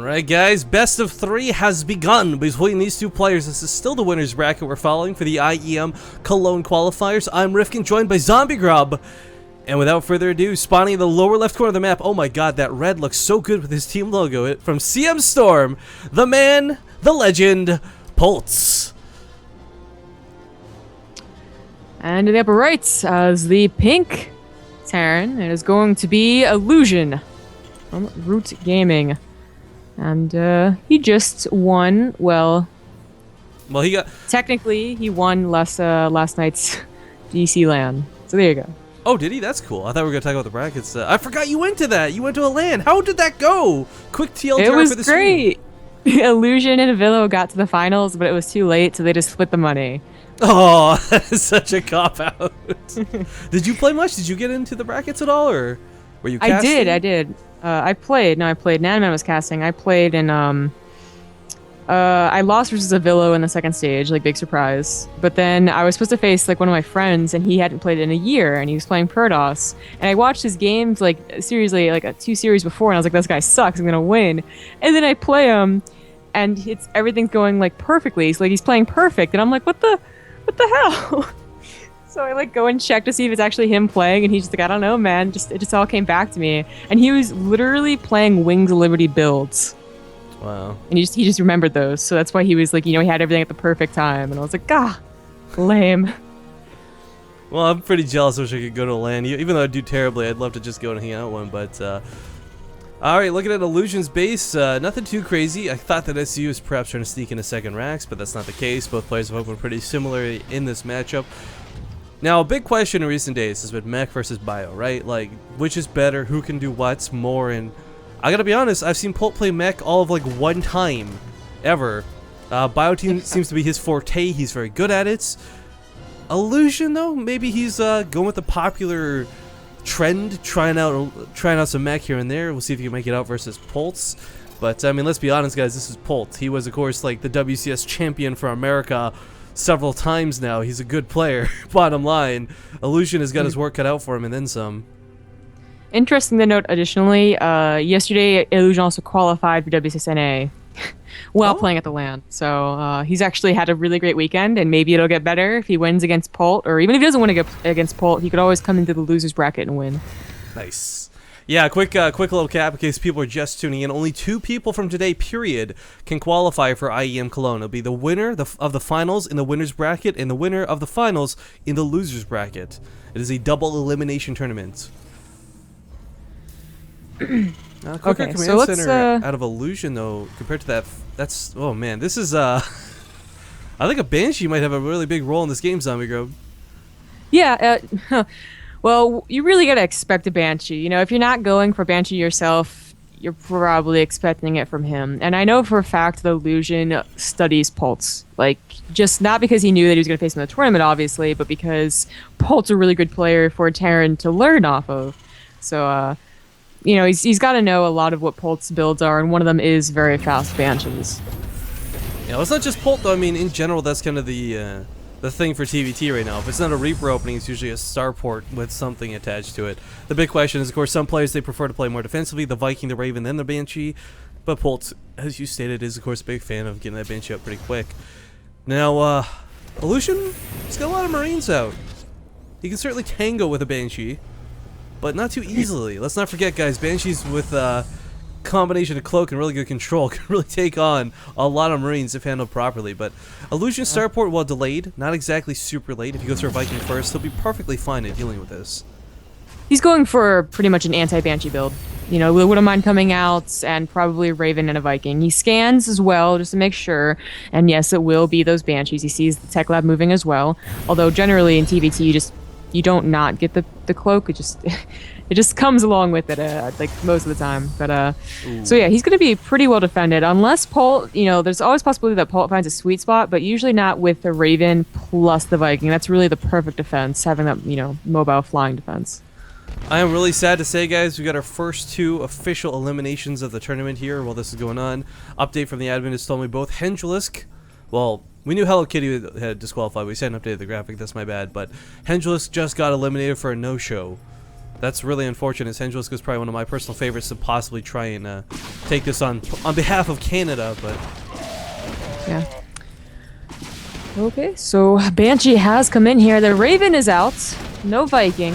Alright guys, best of 3 has begun between these two players. This is still the winner's bracket we're following for the IEM Cologne Qualifiers. I'm Rifkin, joined by Zombie Grub. And without further ado, spawning in the lower left corner of the map, oh my god, that red looks so good with his team logo. From CM Storm, the man, the legend, Polt. And in the upper right, as the pink Terran, it is going to be Illusion from Root Gaming. And he just won, well, he got... Technically, he won last night's DC LAN. So there you go. Oh, did he? That's cool. I thought we were going to talk about the brackets. I forgot you went to that. You went to a LAN. How did that go? Quick TLDR for the stream. It was great. Illusion and Avillo got to the finals, but it was too late, so they just split the money. Oh, that is such a cop-out. Did you play much? Did you get into the brackets at all, or were you casting? I did. I played. Nanaman was casting. I played in, I lost versus Avillo in the second stage, like, big surprise. But then I was supposed to face, like, one of my friends, and he hadn't played in a year, and he was playing Protoss. And I watched his games, like, seriously, like, 2 series before, and I was like, this guy sucks, I'm gonna win. And then I play him, and everything's going, like, perfectly. It's like, he's playing perfect, and I'm like, what the hell? So I like go and check to see if it's actually him playing, and he's just like, I don't know, man. It just all came back to me, and he was literally playing Wings of Liberty builds. Wow. And he just remembered those, so that's why he was like, he had everything at the perfect time, and I was like, lame. Well, I'm pretty jealous. I wish I could go to a LAN. Even though I do terribly, I'd love to just go and hang out one. But all right, looking at Illusion's base, nothing too crazy. I thought that SU was perhaps trying to sneak into second racks, but that's not the case. Both players have opened pretty similarly in this matchup. Now, a big question in recent days has been mech versus bio, right? Like, which is better, who can do what's more, and I gotta be honest, I've seen Polt play mech all of like one time, ever. Bio team seems to be his forte, he's very good at it. Illusion, though, maybe he's going with the popular trend, trying out some mech here and there. We'll see if he can make it out versus Polt's. But, I mean, let's be honest, guys, this is Polt. He was, of course, like the WCS champion for America several times now. He's a good player, bottom line. Illusion has got his work cut out for him and then some. Interesting to note, additionally, yesterday Illusion also qualified for WCSNA while playing at the LAN. So he's actually had a really great weekend, and maybe it'll get better if he wins against Polt, or even if he doesn't win against Polt, he could always come into the loser's bracket and win. Nice. Yeah, quick little cap in case people are just tuning in. Only 2 people from today, period, can qualify for IEM Cologne. It'll be the winner of the finals in the winner's bracket and the winner of the finals in the loser's bracket. It is a double elimination tournament. Quicker command center out of Illusion, though, compared to that's, oh man, this is, I think a Banshee might have a really big role in this game, Zombie Grove. Yeah, well, you really gotta expect a Banshee. If you're not going for Banshee yourself, you're probably expecting it from him. And I know for a fact that Illusion studies Polt's. Like, just not because he knew that he was gonna face him in the tournament, obviously, but because Polt's a really good player for a Terran to learn off of. So, he's got to know a lot of what Polt's builds are, and one of them is very fast Banshees. Yeah, well, it's not just Polt, though. I mean, in general, that's kind of the thing for TVT right now. If it's not a Reaper opening, it's usually a starport with something attached to it. The big question is, of course, some players, they prefer to play more defensively, the Viking, the Raven, then the Banshee. But Polt, as you stated, is, of course, a big fan of getting that Banshee up pretty quick. Now, Illusion, he's got a lot of Marines out. He can certainly tango with a Banshee, but not too easily. Let's not forget, guys, Banshees with combination of cloak and really good control can really take on a lot of Marines if handled properly. But Illusion starport, while delayed, not exactly super late. If you go through a Viking first, he'll be perfectly fine at dealing with this. He's going for pretty much an anti-Banshee build. Wouldn't mind coming out, and probably a Raven and a Viking. He scans as well, just to make sure. And yes, it will be those Banshees. He sees the tech lab moving as well. Although generally in TVT, you don't not get the cloak. It just comes along with it, like most of the time. But so yeah, he's going to be pretty well defended, unless Polt. There's always possibility that Polt finds a sweet spot, but usually not with the Raven plus the Viking. That's really the perfect defense, having that mobile flying defense. I am really sad to say, guys, we got our first 2 official eliminations of the tournament here while this is going on. Update from the admin has told me both Hendulisk, well, we knew Hello Kitty had disqualified. We hadn't updated the graphic. That's my bad. But Hendulisk just got eliminated for a no-show. That's really unfortunate. Sanjelisk is probably one of my personal favorites to possibly try and take this on behalf of Canada, but... Yeah. Okay, so Banshee has come in here. The Raven is out. No Viking.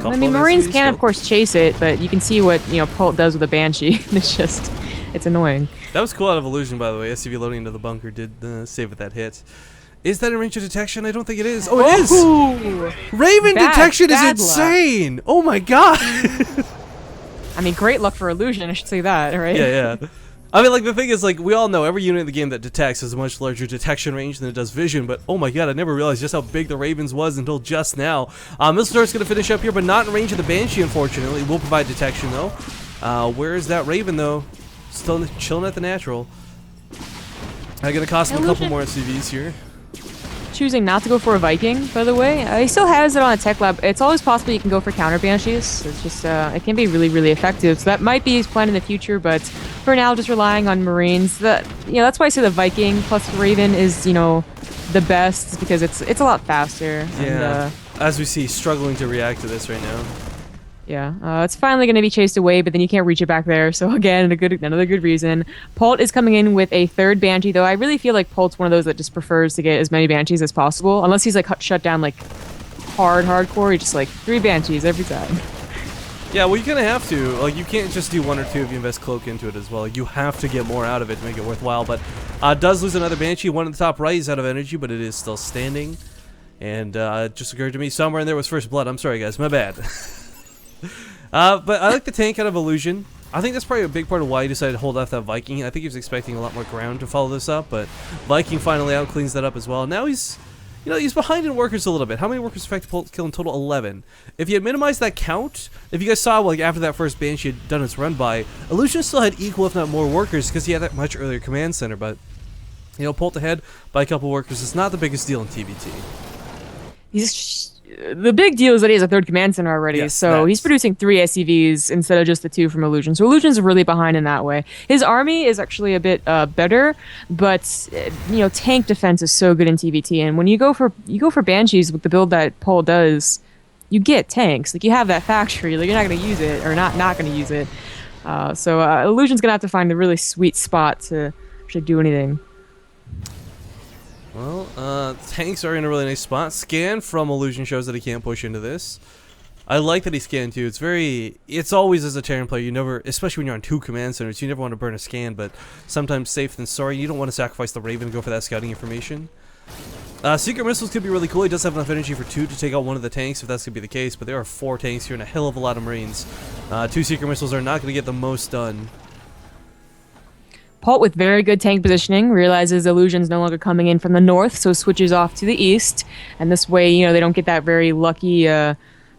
I mean, Marines can, of course, chase it, but you can see what, Polt does with a Banshee. It's annoying. That was cool out of Illusion, by the way. SCV loading into the bunker did save with that hit. Is that a range of detection? I don't think it is. Oh, it is! Raven detection is insane! Luck. Oh my god! I mean, great luck for Illusion, I should say that, right? Yeah. I mean, like, the thing is, like, we all know every unit in the game that detects has a much larger detection range than it does vision, but oh my god, I never realized just how big the Ravens was until just now. Missile Turret's gonna finish up here, but not in range of the Banshee, unfortunately. Will provide detection, though. Where is that Raven, though? Still chilling at the natural. Gonna cost him a couple more SCVs here. Choosing not to go for a Viking, by the way. He still has it on a tech lab. It's always possible you can go for counter Banshees. It's just, it can be really, really effective. So that might be his plan in the future, but for now, just relying on Marines. That's why I say the Viking plus Raven is, the best, because it's a lot faster. Yeah. And, as we see, struggling to react to this right now. Yeah, it's finally going to be chased away, but then you can't reach it back there. So again, another good reason. Polt is coming in with a third Banshee, though I really feel like Polt's one of those that just prefers to get as many Banshees as possible. Unless he's like shut down like hardcore, he's just like 3 Banshees every time. Yeah, well, you kind of have to. Like, you can't just do 1 or 2 if you invest Cloak into it as well. You have to get more out of it to make it worthwhile. But does lose another Banshee. One in the top right is out of energy, but it is still standing. And it just occurred to me somewhere in there was First Blood. I'm sorry, guys. My bad. But I like the tank out of Illusion. I think that's probably a big part of why he decided to hold off that Viking. I think he was expecting a lot more ground to follow this up, but Viking finally out cleans that up as well. Now he's, he's behind in workers a little bit. How many workers effective Polt kill in total? 11. If you had minimized that count, if you guys saw, like, after that first Banshee had done its run by, Illusion still had equal, if not more, workers because he had that much earlier command center. But Polt ahead by a couple workers is not the biggest deal in TBT. The big deal is that he has a third command center already, yes, so he's producing 3 SCVs instead of just the 2 from Illusion. So Illusion's really behind in that way. His army is actually a bit better, but tank defense is so good in TBT. And when you go for Banshees with the build that Polt does, you get tanks. Like, you have that factory. Like, you're not going to use it, or not going to use it. So Illusion's going to have to find a really sweet spot to do anything. Well, tanks are in a really nice spot. Scan from Illusion shows that he can't push into this. I like that he scanned too. It's always as a Terran player, you never, especially when you're on 2 command centers, you never want to burn a scan, but sometimes safe than sorry. You don't want to sacrifice the Raven and go for that scouting information. Secret missiles could be really cool. He does have enough energy for 2 to take out one of the tanks if that's going to be the case, but there are 4 tanks here and a hell of a lot of Marines. 2 secret missiles are not going to get the most done. Polt, with very good tank positioning, realizes Illusion's no longer coming in from the north, so switches off to the east. And this way, they don't get that very lucky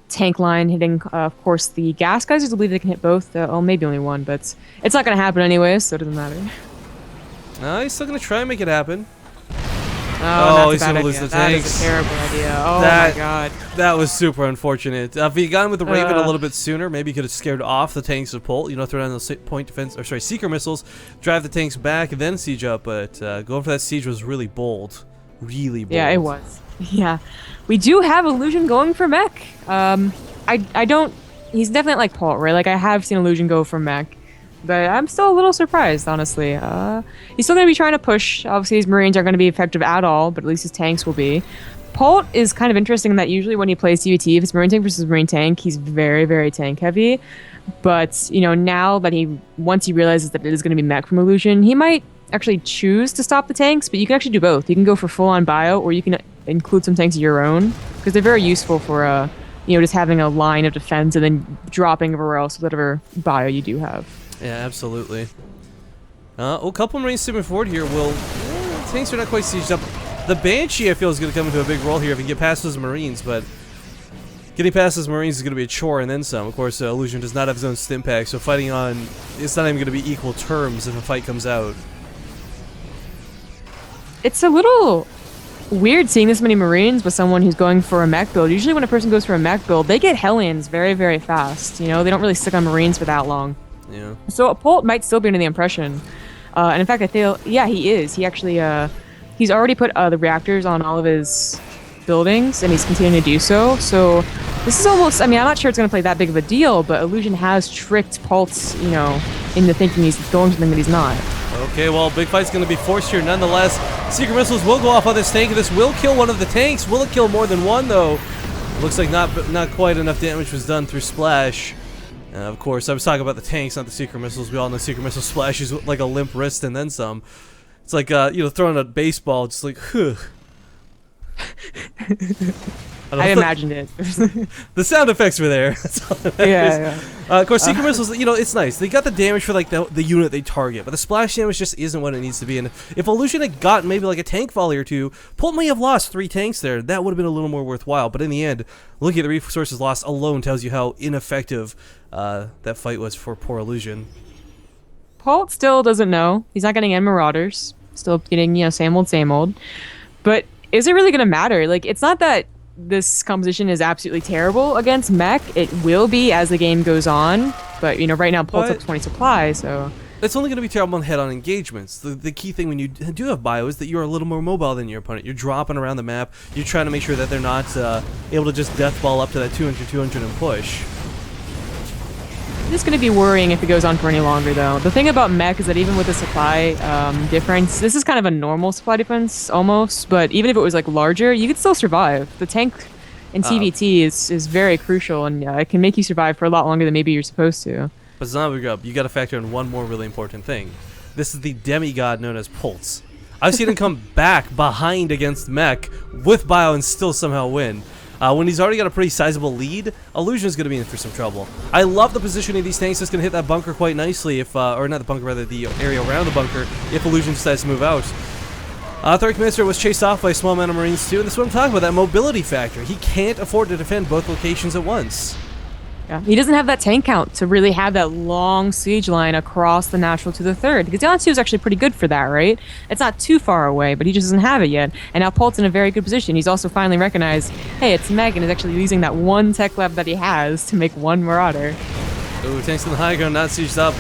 tank line hitting, of course, the gas guys. I believe they can hit both. Maybe only one, but it's not going to happen anyway, so it doesn't matter. He's still going to try and make it happen. Oh, he's going to lose the tanks. That is a terrible idea. Oh my god. That was super unfortunate. If he got him with the Raven a little bit sooner, maybe he could have scared off the tanks of Polt. Throw down those seeker missiles, drive the tanks back, and then siege up. But going for that siege was really bold. Really bold. Yeah, it was. Yeah. We do have Illusion going for mech. I don't... He's definitely like Polt, right? Like, I have seen Illusion go for mech. But I'm still a little surprised, honestly. He's still going to be trying to push. Obviously, his Marines aren't going to be effective at all, but at least his tanks will be. Polt is kind of interesting in that usually when he plays TBT, if it's Marine tank versus Marine tank, he's very, very tank heavy. But, now that once he realizes that it is going to be mech from Illusion, he might actually choose to stop the tanks, but you can actually do both. You can go for full-on bio, or you can include some tanks of your own, because they're very useful for, just having a line of defense and then dropping everywhere else with whatever bio you do have. Yeah, absolutely. A couple Marines stepping forward here will... tanks are not quite sieged up. The Banshee, I feel, is going to come into a big role here if he can get past those Marines, but... getting past those Marines is going to be a chore and then some. Of course, Illusion does not have his own stim pack, so fighting on... it's not even going to be equal terms if a fight comes out. It's a little weird seeing this many Marines with someone who's going for a mech build. Usually when a person goes for a mech build, they get Hellions very, very fast. They don't really stick on Marines for that long. Yeah. So Polt might still be under the impression, and in fact, I feel, yeah, he is. He actually, he's already put the reactors on all of his buildings, and he's continuing to do so. So this is almost, I mean, I'm not sure it's going to play that big of a deal, but Illusion has tricked Polt, you know, into thinking he's going something that he's not. Okay, well, big fight's going to be forced here nonetheless. Secret missiles will go off on this tank, and this will kill one of the tanks. Will it kill more than one, though? Looks like not quite enough damage was done through Splash. Of course, I was talking about the tanks, not the secret missiles. We all know secret missile splashes with like a limp wrist and then some. It's like, you know, throwing a baseball, just like, huh. I imagined it. The sound effects were there. That's all that Yeah. of course, secret missiles, you know, it's nice. They got the damage for like the unit they target, but the splash damage just isn't what it needs to be. And if Illusion had gotten maybe like a tank volley or two, Polt may have lost 3 tanks there. That would have been a little more worthwhile. But in the end, looking at the resources lost alone tells you how ineffective that fight was for poor Illusion. Polt still doesn't know. He's not getting any Marauders. Still getting, you know, same old, same old. But is it really going to matter? Like, it's not that this composition is absolutely terrible against mech. It will be as the game goes on. But, you know, right now Polt's up 20 supply, so... It's only going to be terrible on head-on engagements. The key thing when you do have bio is that you're a little more mobile than your opponent. You're dropping around the map. You're trying to make sure that they're not able to just death ball up to that 200 and push. It's going to be worrying if it goes on for any longer, though. The thing about mech is that even with the supply difference, this is kind of a normal supply difference, almost, but even if it was, like, larger, you could still survive. The tank in TVT is very crucial, and it can make you survive for a lot longer than maybe you're supposed to. But Zombie Grub, you got to factor in one more really important thing. This is the demigod known as Polt. I've seen him come back behind against mech with bio and still somehow win. When he's already got a pretty sizable lead, Illusion is going to be in for some trouble. I love the positioning of these tanks. It's going to hit that bunker quite nicely if, or not the bunker, rather the area around the bunker, if Illusion decides to move out. Third Commander was chased off by a small amount of Marines too, and that's what I'm talking about, that mobility factor. He can't afford to defend both locations at once. Yeah, he doesn't have that tank count to really have that long siege line across the natural to the third. Because Down 2 is actually pretty good for that, right? It's not too far away, but he just doesn't have it yet. And now Polt's in a very good position. He's also finally recognized, hey, it's Megan is actually using that one tech lab that he has to make one Marauder. Ooh, tanks on the high ground, not sieged up.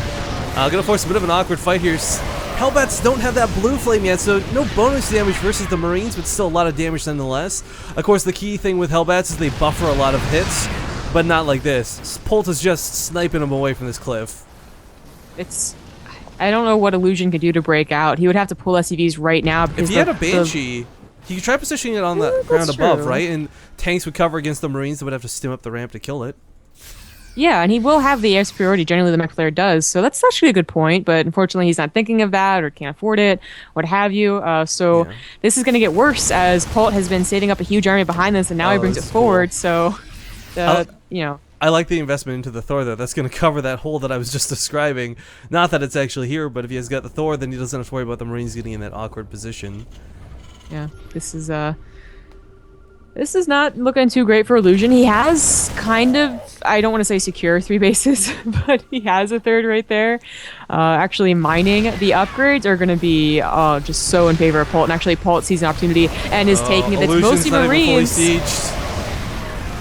Gonna force a bit of an awkward fight here. Hellbats don't have that blue flame yet, so no bonus damage versus the Marines, but still a lot of damage nonetheless. Of course, the key thing with Hellbats is they buffer a lot of hits. But not like this. Polt is just sniping him away from this cliff. I don't know what Illusion could do to break out. He would have to pull SCVs right now. If he had a Banshee, he could try positioning it on the ground above, right? And tanks would cover against the Marines that would have to stim up the ramp to kill it. Yeah, and he will have the air superiority. Generally, the mech player does. So that's actually a good point. But unfortunately, he's not thinking of that or can't afford it, what have you. This is going to get worse as Polt has been saving up a huge army behind this, and now he brings it forward. Cool. So... you know, I like the investment into the Thor, though. That's going to cover that hole that I was just describing. Not that it's actually here, but if he has got the Thor, then he doesn't have to worry about the Marines getting in that awkward position. Yeah, this is not looking too great for Illusion. He has kind of, I don't want to say secure 3 bases, but he has a third right there. Actually, mining the upgrades are going to be just so in favor of Polt. And actually, Polt sees an opportunity and is taking it. It's mostly Marines.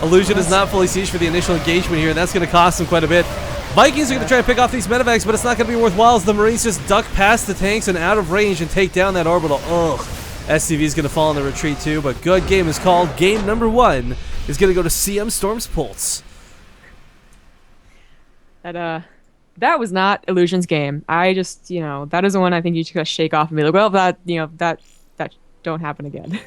Illusion is not fully sieged for the initial engagement here, and that's going to cost him quite a bit. Vikings are going to try and pick off these medevacs, but it's not going to be worthwhile as the Marines just duck past the tanks and out of range and take down that orbital. Ugh. SCV is going to fall in the retreat too, but good game is called. Game number 1 is going to go to CM Storm's Polts. That was not Illusion's game. I just, you know, that is the one I think you should shake off and be like, well, that don't happen again.